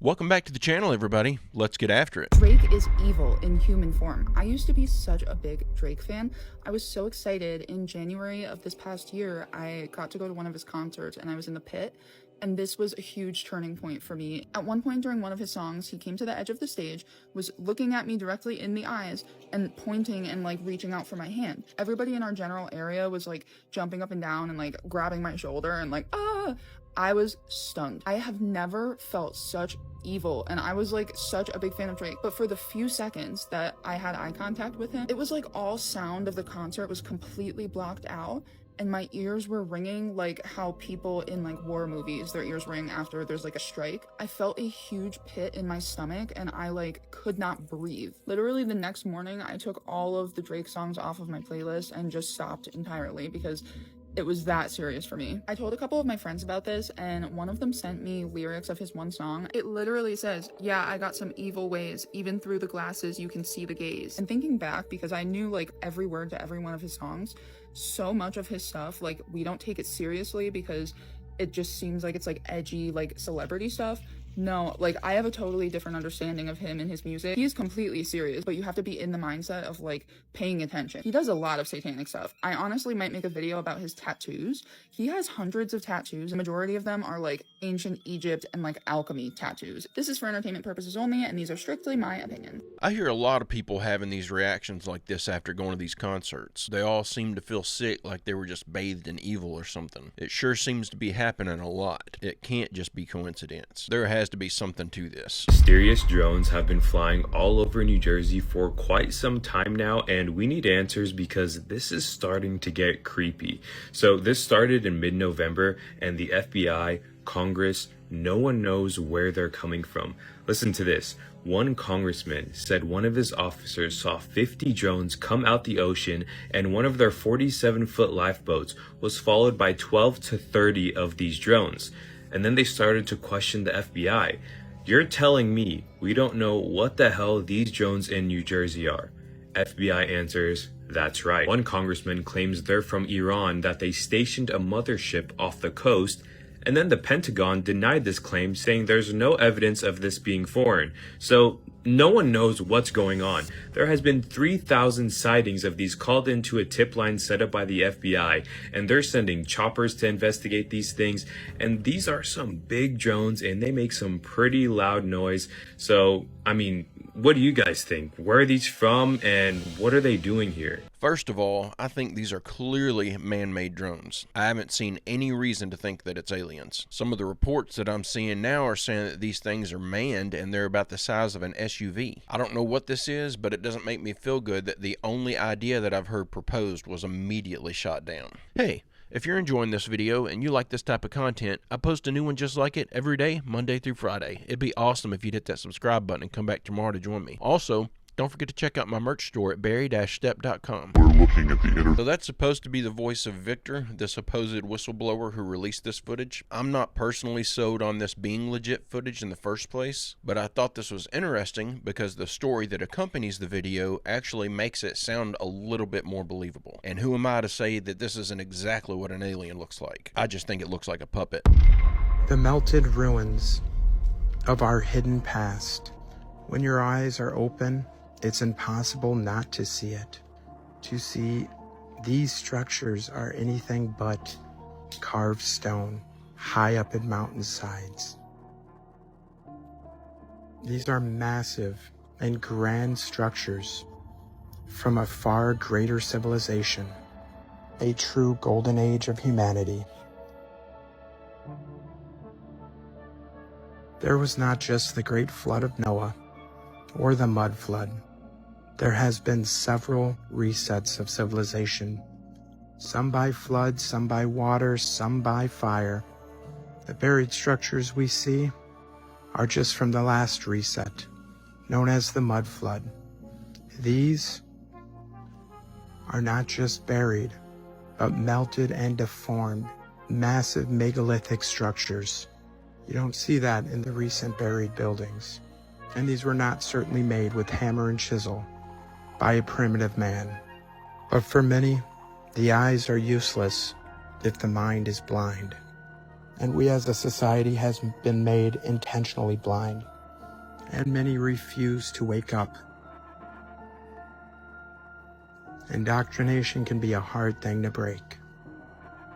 Welcome back to the channel, everybody. Let's get after it. Drake is evil in human form. I used to be such a big Drake fan. I was so excited. In January of this past year, I got to go to one of his concerts and I was in the pit. And this was a huge turning point for me. At one point during one of his songs, he came to the edge of the stage, was looking at me directly in the eyes and pointing and like reaching out for my hand. Everybody in our general area was like jumping up and down and like grabbing my shoulder and like, ah! I was stunned. I have never felt such evil, and I was like such a big fan of Drake, but for the few seconds that I had eye contact with him, it was like all sound of the concert was completely blocked out, and my ears were ringing like how people in like war movies, their ears ring after there's like a strike. I felt a huge pit in my stomach and I like could not breathe. Literally the next morning, I took all of the Drake songs off of my playlist and just stopped entirely because it was that serious for me. I told a couple of my friends about this, and one of them sent me lyrics of his one song. It literally says, "Yeah, I got some evil ways. Even through the glasses, you can see the gaze." And thinking back, because I knew like every word to every one of his songs, so much of his stuff, like we don't take it seriously because it just seems like it's like edgy, like celebrity stuff. No, like I have a totally different understanding of him and his music. He is completely serious, but you have to be in the mindset of like paying attention. He does a lot of satanic stuff. I honestly might make a video about his tattoos. He has hundreds of tattoos. The majority of them are like ancient Egypt and like alchemy tattoos. This is for entertainment purposes only, and these are strictly my opinion. I hear a lot of people having these reactions like this after going to these concerts. They all seem to feel sick, like they were just bathed in evil or something. It sure seems to be happening a lot. It can't just be coincidence. There has to be something to this. Mysterious drones have been flying all over New Jersey for quite some time now, and we need answers because this is starting to get creepy. So this started in mid-November, and the FBI, Congress, no one knows where they're coming from. Listen to this. One congressman said one of his officers saw 50 drones come out the ocean, and one of their 47-foot lifeboats was followed by 12 to 30 of these drones. And then they started to question the FBI. You're telling me we don't know what the hell these drones in New Jersey are? FBI answers, that's right. One congressman claims they're from Iran, that they stationed a mothership off the coast, and then the Pentagon denied this claim, saying there's no evidence of this being foreign. So no one knows what's going on. There has been 3,000 sightings of these called into a tip line set up by the FBI, and they're sending choppers to investigate these things. And these are some big drones, and they make some pretty loud noise. So, I mean, what do you guys think? Where are these from, and what are they doing here? First of all, I think these are clearly man-made drones. I haven't seen any reason to think that it's aliens. Some of the reports that I'm seeing now are saying that these things are manned and they're about the size of an SUV. I don't know what this is, but it doesn't make me feel good that the only idea that I've heard proposed was immediately shot down. Hey, if you're enjoying this video and you like this type of content, I post a new one just like it every day, Monday through Friday. It'd be awesome if you'd hit that subscribe button and come back tomorrow to join me. Also, don't forget to check out my merch store at berry-stepp.com. We're looking at the interview. So that's supposed to be the voice of Victor, the supposed whistleblower who released this footage. I'm not personally sold on this being legit footage in the first place, but I thought this was interesting because the story that accompanies the video actually makes it sound a little bit more believable. And who am I to say that this isn't exactly what an alien looks like? I just think it looks like a puppet. The melted ruins of our hidden past. When your eyes are open, it's impossible not to see it. To see these structures are anything but carved stone high up in mountainsides. These are massive and grand structures from a far greater civilization, a true golden age of humanity. There was not just the great flood of Noah or the mud flood. There has been several resets of civilization, some by flood, some by water, some by fire. The buried structures we see are just from the last reset, known as the mud flood. These are not just buried, but melted and deformed, massive megalithic structures. You don't see that in the recent buried buildings. And these were not certainly made with hammer and chisel by a primitive man. But for many, the eyes are useless if the mind is blind. And we as a society has been made intentionally blind. And many refuse to wake up. Indoctrination can be a hard thing to break.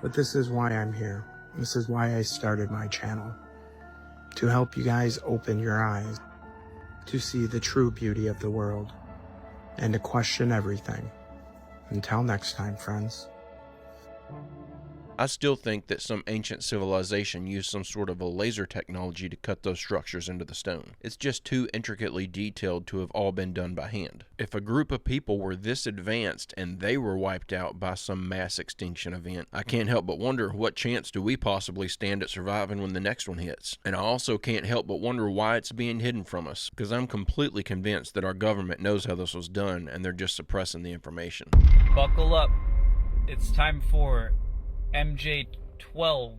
But this is why I'm here. This is why I started my channel. To help you guys open your eyes. To see the true beauty of the world. And to question everything. Until next time, friends. I still think that some ancient civilization used some sort of a laser technology to cut those structures into the stone. It's just too intricately detailed to have all been done by hand. If a group of people were this advanced and they were wiped out by some mass extinction event, I can't help but wonder what chance do we possibly stand at surviving when the next one hits. And I also can't help but wonder why it's being hidden from us, because I'm completely convinced that our government knows how this was done and they're just suppressing the information. Buckle up. It's time for MJ12.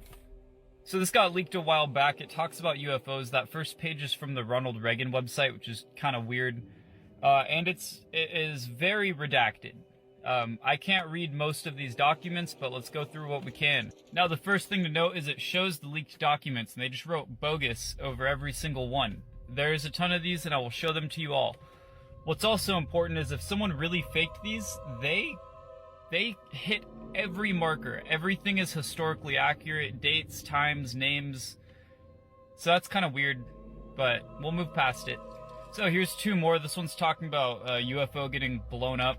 So this got leaked a while back. It talks about UFOs. That first page is from the Ronald Reagan website, which is kind of weird. And it is very redacted. I can't read most of these documents, but let's go through what we can. Now, the first thing to note is it shows the leaked documents, and they just wrote bogus over every single one. There's a ton of these, and I will show them to you all. What's also important is if someone really faked these, they hit every marker. Everything is historically accurate, dates, times, names. So that's kind of weird, but we'll move past it. So here's two more. This one's talking about a UFO getting blown up,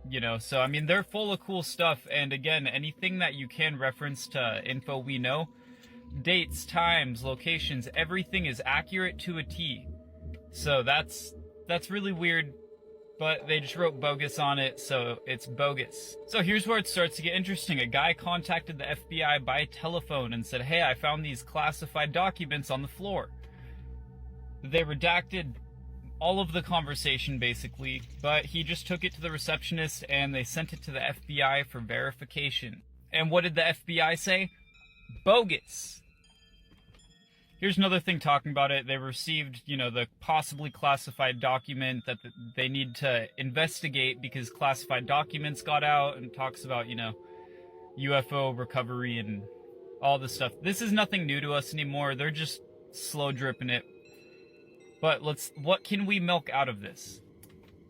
you know. So, I mean, they're full of cool stuff. And again, anything that you can reference to info we know, dates, times, locations, everything is accurate to a T. So that's really weird. But they just wrote bogus on it, so it's bogus. So here's where it starts to get interesting. A guy contacted the FBI by telephone and said, hey, I found these classified documents on the floor. They redacted all of the conversation, basically, but he just took it to the receptionist and they sent it to the FBI for verification. And what did the FBI say? Bogus. Here's another thing talking about it. They received, you know, the possibly classified document that they need to investigate because classified documents got out, and talks about, you know, UFO recovery and all this stuff. This is nothing new to us anymore. They're just slow dripping it. But what can we milk out of this?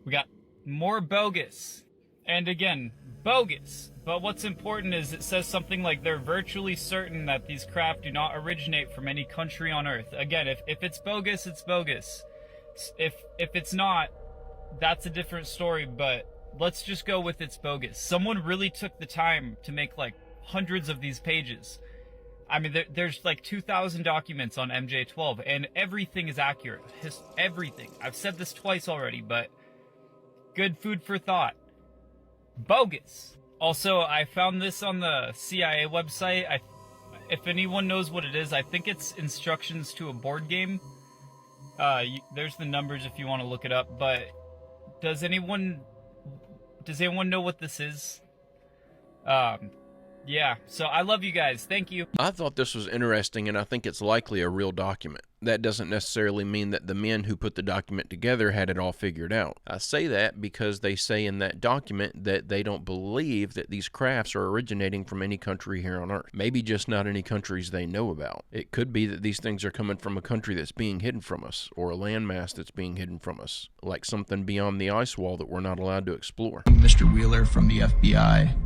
We got more bogus. And again, bogus. But what's important is it says something like they're virtually certain that these craft do not originate from any country on Earth. Again, if it's bogus, it's bogus. If it's not, that's a different story, but let's just go with it's bogus. Someone really took the time to make like hundreds of these pages. I mean, there's like 2,000 documents on MJ12, and everything is accurate. Everything. I've said this twice already, but good food for thought. Bogus. Also, I found this on the CIA website. If anyone knows what it is, I think it's instructions to a board game. There's the numbers if you want to look it up, but does anyone know what this is? Yeah, so I love you guys. Thank you. I thought this was interesting, and I think it's likely a real document. That doesn't necessarily mean that the men who put the document together had it all figured out. I say that because they say in that document that they don't believe that these crafts are originating from any country here on Earth. Maybe just not any countries they know about. It could be that these things are coming from a country that's being hidden from us, or a landmass that's being hidden from us, like something beyond the ice wall that we're not allowed to explore. Mr. Wheeler from the FBI.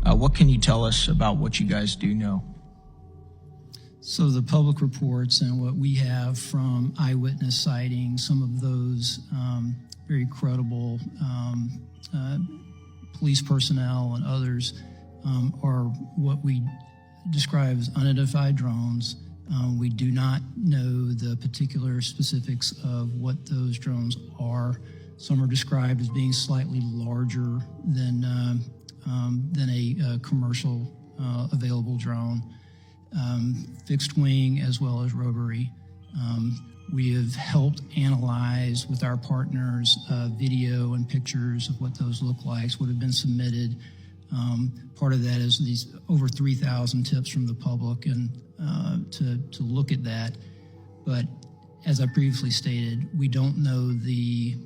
What can you tell us about what you guys do know? So the public reports and what we have from eyewitness sightings, some of those very credible police personnel and others are what we describe as unidentified drones. We do not know the particular specifics of what those drones are. Some are described as being slightly larger than a commercial available drone, fixed wing as well as rotary. We have helped analyze with our partners video and pictures of what those look like, what have been submitted. Part of that is these over 3,000 tips from the public, and to look at that. But as I previously stated, we don't know the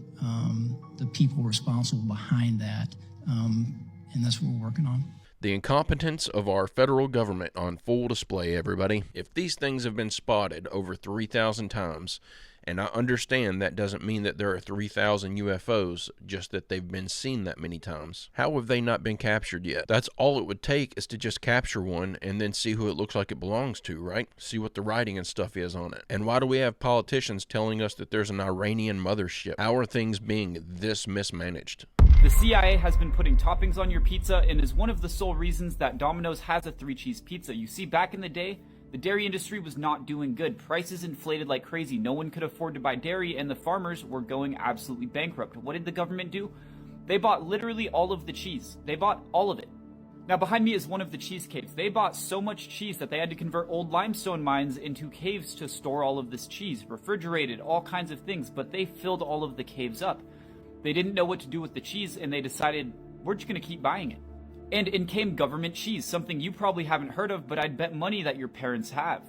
people responsible behind that. And that's what we're working on. The incompetence of our federal government on full display, everybody. If these things have been spotted over 3,000 times, and I understand that doesn't mean that there are 3,000 UFOs, just that they've been seen that many times. How have they not been captured yet? That's all it would take, is to just capture one and then see who it looks like it belongs to, right? See what the writing and stuff is on it. And why do we have politicians telling us that there's an Iranian mothership? How are things being this mismanaged? The CIA has been putting toppings on your pizza and is one of the sole reasons that Domino's has a 3-cheese pizza. You see, back in the day, the dairy industry was not doing good. Prices inflated like crazy. No one could afford to buy dairy, and the farmers were going absolutely bankrupt. What did the government do? They bought literally all of the cheese. They bought all of it. Now, behind me is one of the cheese caves. They bought so much cheese that they had to convert old limestone mines into caves to store all of this cheese, refrigerated, all kinds of things, but they filled all of the caves up. They didn't know what to do with the cheese, and they decided, we're just going to keep buying it. And in came government cheese, something you probably haven't heard of, but I'd bet money that your parents have.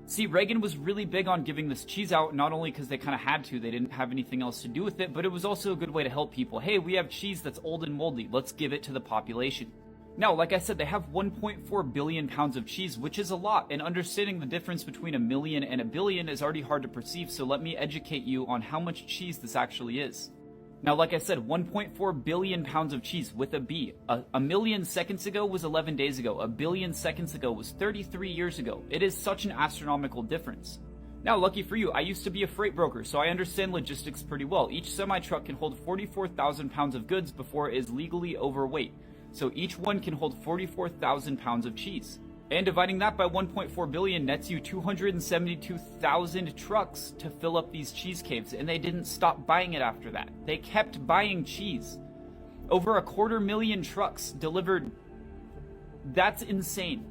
See, Reagan was really big on giving this cheese out, not only because they kind of had to, they didn't have anything else to do with it, but it was also a good way to help people. Hey, we have cheese that's old and moldy, let's give it to the population. Now, like I said, they have 1.4 billion pounds of cheese, which is a lot, and understanding the difference between a million and a billion is already hard to perceive, so let me educate you on how much cheese this actually is. Now, like I said, 1.4 billion pounds of cheese with a B. A million seconds ago was 11 days ago. A billion seconds ago was 33 years ago. It is such an astronomical difference. Now, lucky for you, I used to be a freight broker, so I understand logistics pretty well. Each semi-truck can hold 44,000 pounds of goods before it is legally overweight. So each one can hold 44,000 pounds of cheese. And dividing that by 1.4 billion nets you 272,000 trucks to fill up these cheese caves, and they didn't stop buying it after that. They kept buying cheese. Over 250,000 trucks delivered. That's insane.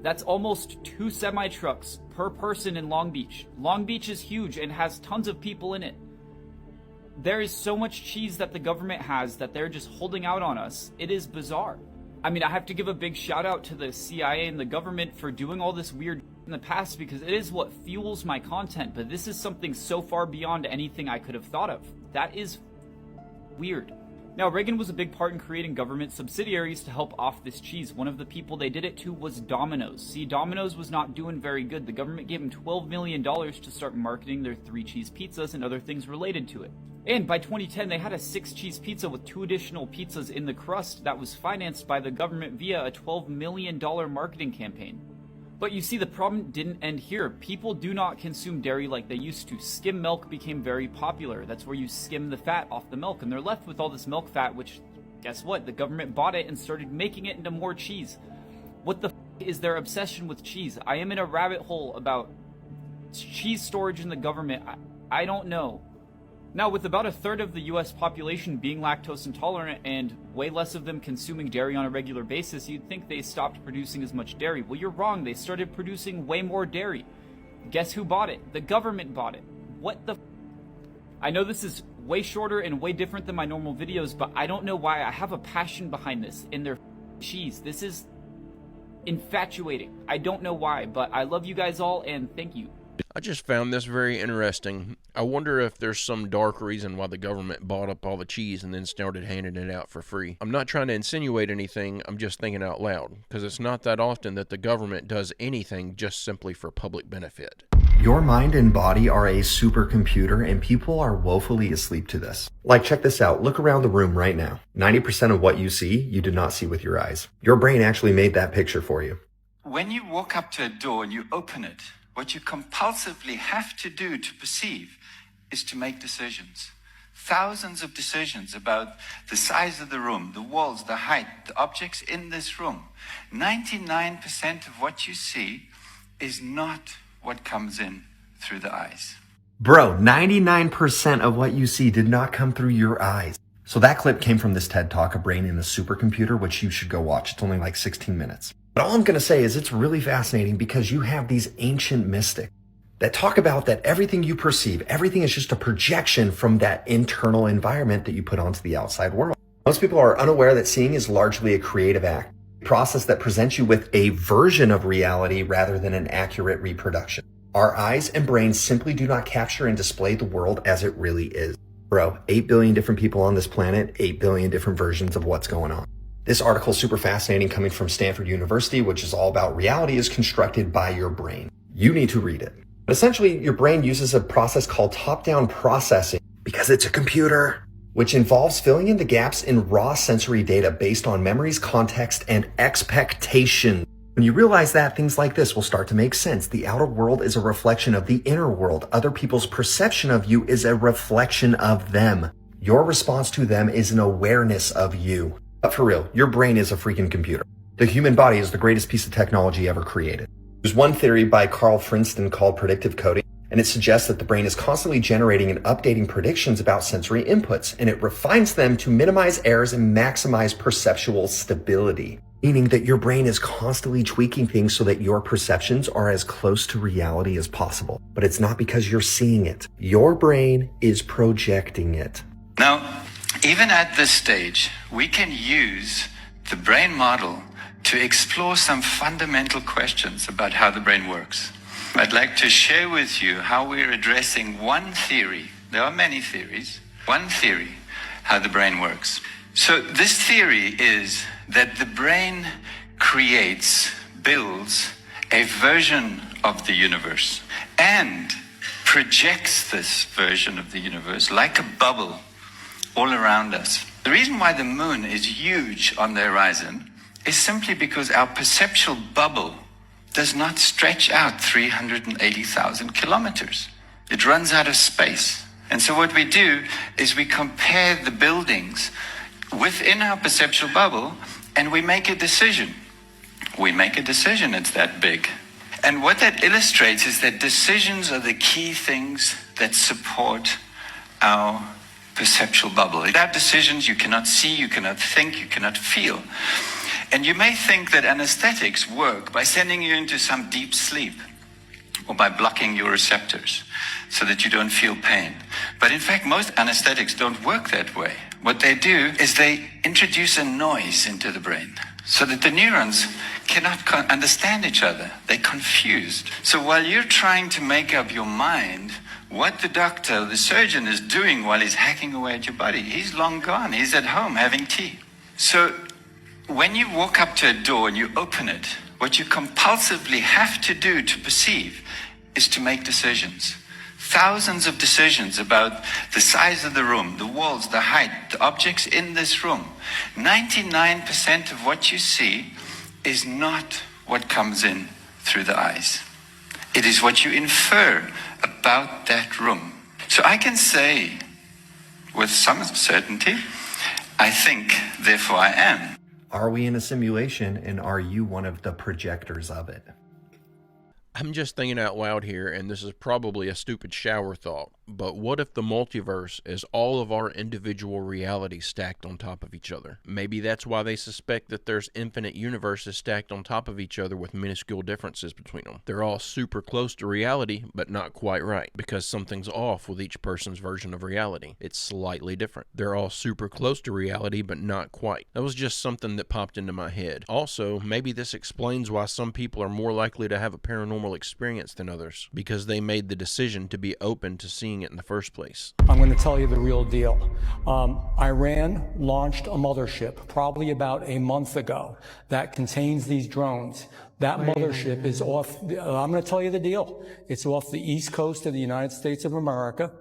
That's almost 2 semi-trucks per person in Long Beach. Long Beach is huge and has tons of people in it. There is so much cheese that the government has that they're just holding out on us. It is bizarre. I mean, I have to give a big shout out to the CIA and the government for doing all this weird in the past, because it is what fuels my content, but this is something so far beyond anything I could have thought of. That is weird. Now, Reagan was a big part in creating government subsidiaries to help off this cheese. One of the people they did it to was Domino's. See, Domino's was not doing very good. The government gave them $12 million to start marketing their 3-cheese pizzas and other things related to it. And by 2010, they had a 6-cheese pizza with 2 additional pizzas in the crust that was financed by the government via a $12 million marketing campaign. But you see, the problem didn't end here. People do not consume dairy like they used to. Skim milk became very popular. That's where you skim the fat off the milk, and they're left with all this milk fat, which, guess what? The government bought it and started making it into more cheese. What the is their obsession with cheese? I am in a rabbit hole about cheese storage in the government. I don't know. Now, with about 1/3 of the US population being lactose intolerant and way less of them consuming dairy on a regular basis, you'd think they stopped producing as much dairy. Well, you're wrong. They started producing way more dairy. Guess who bought it? The government bought it. What the I know this is way shorter and way different than my normal videos, but I don't know why. I have a passion behind this in their cheese. This is infatuating. I don't know why, but I love you guys all, and thank you. I just found this very interesting. I wonder if there's some dark reason why the government bought up all the cheese and then started handing it out for free. I'm not trying to insinuate anything, I'm just thinking out loud, because it's not that often that the government does anything just simply for public benefit. Your mind and body are a supercomputer, and people are woefully asleep to this. Like, check this out. Look around the room right now. 90% of what you see, you did not see with your eyes. Your brain actually made that picture for you. When you walk up to a door and you open it, what you compulsively have to do to perceive is to make decisions. Thousands of decisions about the size of the room, the walls, the height, the objects in this room. 99% of what you see is not what comes in through the eyes. Bro, 99% of what you see did not come through your eyes. So that clip came from this TED Talk, A Brain in a Supercomputer, which you should go watch. It's only like 16 minutes. But all I'm going to say is it's really fascinating because you have these ancient mystics that talk about that everything you perceive, everything is just a projection from that internal environment that you put onto the outside world. Most people are unaware that seeing is largely a creative act, a process that presents you with a version of reality rather than an accurate reproduction. Our eyes and brains simply do not capture and display the world as it really is. Bro, 8 billion different people on this planet, 8 billion different versions of what's going on. This article is super fascinating, coming from Stanford University, which is all about reality is constructed by your brain. You need to read it. But essentially, your brain uses a process called top-down processing because it's a computer, which involves filling in the gaps in raw sensory data based on memories, context, and expectation. When you realize that, things like this will start to make sense. The outer world is a reflection of the inner world. Other people's perception of you is a reflection of them. Your response to them is an awareness of you. But for real, your brain is a freaking computer. The human body is the greatest piece of technology ever created. There's one theory by Carl Frinston called predictive coding, and it suggests that the brain is constantly generating and updating predictions about sensory inputs, and it refines them to minimize errors and maximize perceptual stability, meaning that your brain is constantly tweaking things so that your perceptions are as close to reality as possible. But it's not because you're seeing it. Your brain is projecting it. Now, even at this stage, we can use the brain model to explore some fundamental questions about how the brain works. I'd like to share with you how we're addressing one theory. There are many theories. One theory, how the brain works. So this theory is that the brain builds a version of the universe and projects this version of the universe like a bubble all around us. The reason why the moon is huge on the horizon is simply because our perceptual bubble does not stretch out 380,000 kilometers. It runs out of space. And so what we do is we compare the buildings within our perceptual bubble and we make a decision. We make a decision, it's that big. And what that illustrates is that decisions are the key things that support our perceptual bubble. Without decisions, you cannot see, you cannot think, you cannot feel. And you may think that anesthetics work by sending you into some deep sleep or by blocking your receptors so that you don't feel pain. But in fact, most anesthetics don't work that way. What they do is they introduce a noise into the brain so that the neurons cannot understand each other. They're confused. So while you're trying to make up your mind what the doctor, the surgeon is doing while he's hacking away at your body, he's long gone. He's at home having tea. So when you walk up to a door and you open it, what you compulsively have to do to perceive is to make decisions. Thousands of decisions about the size of the room, the walls, the height, the objects in this room. 99% of what you see is not what comes in through the eyes. It is what you infer about that room. So I can say with some certainty, I think, therefore I am. Are we in a simulation, and are you one of the projectors of it? I'm just thinking out loud here, and this is probably a stupid shower thought, but what if the multiverse is all of our individual realities stacked on top of each other? Maybe that's why they suspect that there's infinite universes stacked on top of each other with minuscule differences between them. They're all super close to reality, but not quite right, because something's off with each person's version of reality. It's slightly different. They're all super close to reality, but not quite. That was just something that popped into my head. Also, maybe this explains why some people are more likely to have a paranormal experience than others, because they made the decision to be open to seeing it in the first place. I'm going to tell you the real deal. Iran launched a mothership probably about a month ago that contains these drones. That mothership is off, I'm going to tell you the deal. It's off the east coast of the United States of America.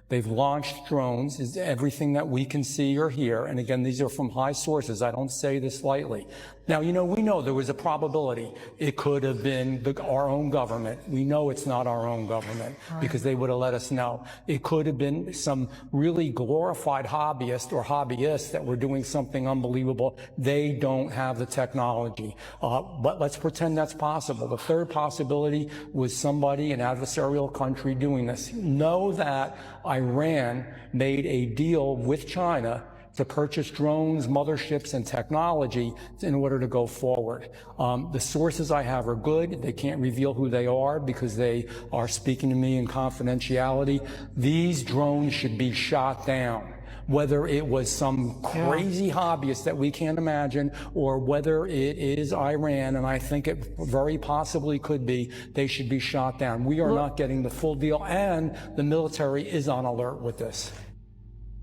They've launched drones, is everything that we can see or hear. And again, these are from high sources. I don't say this lightly. Now, we know there was a probability. It could have been our own government. We know it's not our own government because they would have let us know. It could have been some really glorified hobbyists that were doing something unbelievable. They don't have the technology. But let's pretend that's possible. The third possibility was somebody, an adversarial country, doing this. Know that Iran made a deal with China to purchase drones, motherships, and technology in order to go forward. The sources I have are good. They can't reveal who they are because they are speaking to me in confidentiality. These drones should be shot down. Whether it was some crazy hobbyist that we can't imagine, or whether it is Iran, and I think it very possibly could be, they should be shot down. We are not getting the full deal, and the military is on alert with this.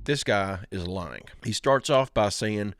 This guy is lying. He starts off by saying,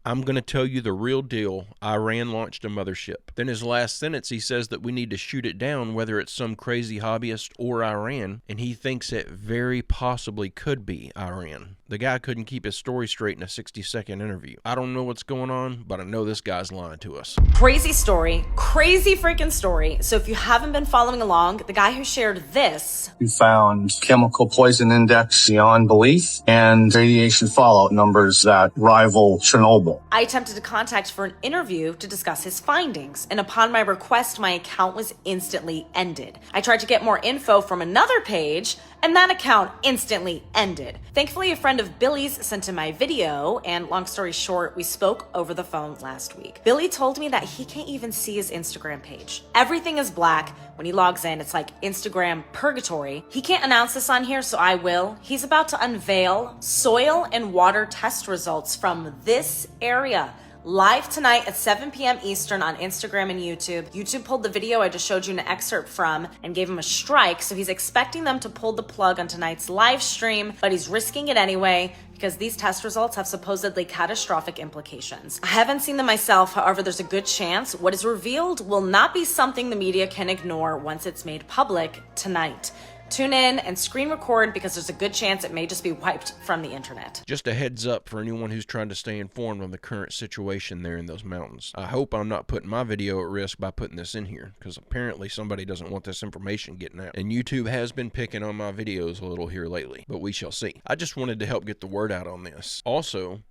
I'm going to tell you the real deal. Iran launched a mothership. Then his last sentence, he says that we need to shoot it down, whether it's some crazy hobbyist or Iran, and he thinks it very possibly could be Iran. The guy couldn't keep his story straight in a 60-second interview. I don't know what's going on, but I know this guy's lying to us. Crazy story. Crazy freaking story. So if you haven't been following along, the guy who shared this... We found chemical poison index beyond belief and radiation fallout numbers that rival Chernobyl. I attempted to contact for an interview to discuss his findings, and upon my request, my account was instantly ended. I tried to get more info from another page, and that account instantly ended. Thankfully, a friend of Billy's sent him my video, and long story short, we spoke over the phone last week. Billy told me that he can't even see his Instagram page. Everything is black. When he logs in, it's like Instagram purgatory. He can't announce this on here, so I will. He's about to unveil soil and water test results from this area. Live tonight at 7 p.m. Eastern on Instagram and YouTube. YouTube pulled the video I just showed you an excerpt from and gave him a strike, so he's expecting them to pull the plug on tonight's live stream, but he's risking it anyway because these test results have supposedly catastrophic implications. I haven't seen them myself, however, there's a good chance what is revealed will not be something the media can ignore once it's made public tonight. Tune in and screen record because there's a good chance it may just be wiped from the internet. Just a heads up for anyone who's trying to stay informed on the current situation there in those mountains. I hope I'm not putting my video at risk by putting this in here, because apparently somebody doesn't want this information getting out. And YouTube has been picking on my videos a little here lately, but we shall see. I just wanted to help get the word out on this. Also,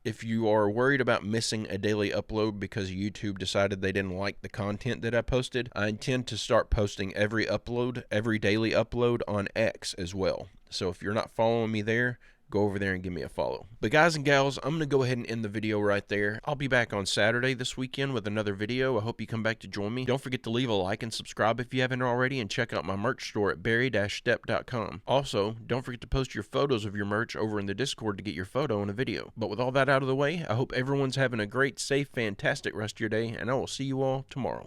if you are worried about missing a daily upload because YouTube decided they didn't like the content that I posted, I intend to start posting every daily upload on X as well. So if you're not following me there, go over there and give me a follow. But guys and gals, I'm going to go ahead and end the video right there. I'll be back on Saturday this weekend with another video. I hope you come back to join me. Don't forget to leave a like and subscribe if you haven't already, and check out my merch store at barry-stepp.com. Also, don't forget to post your photos of your merch over in the Discord to get your photo in a video. But with all that out of the way, I hope everyone's having a great, safe, fantastic rest of your day, and I will see you all tomorrow.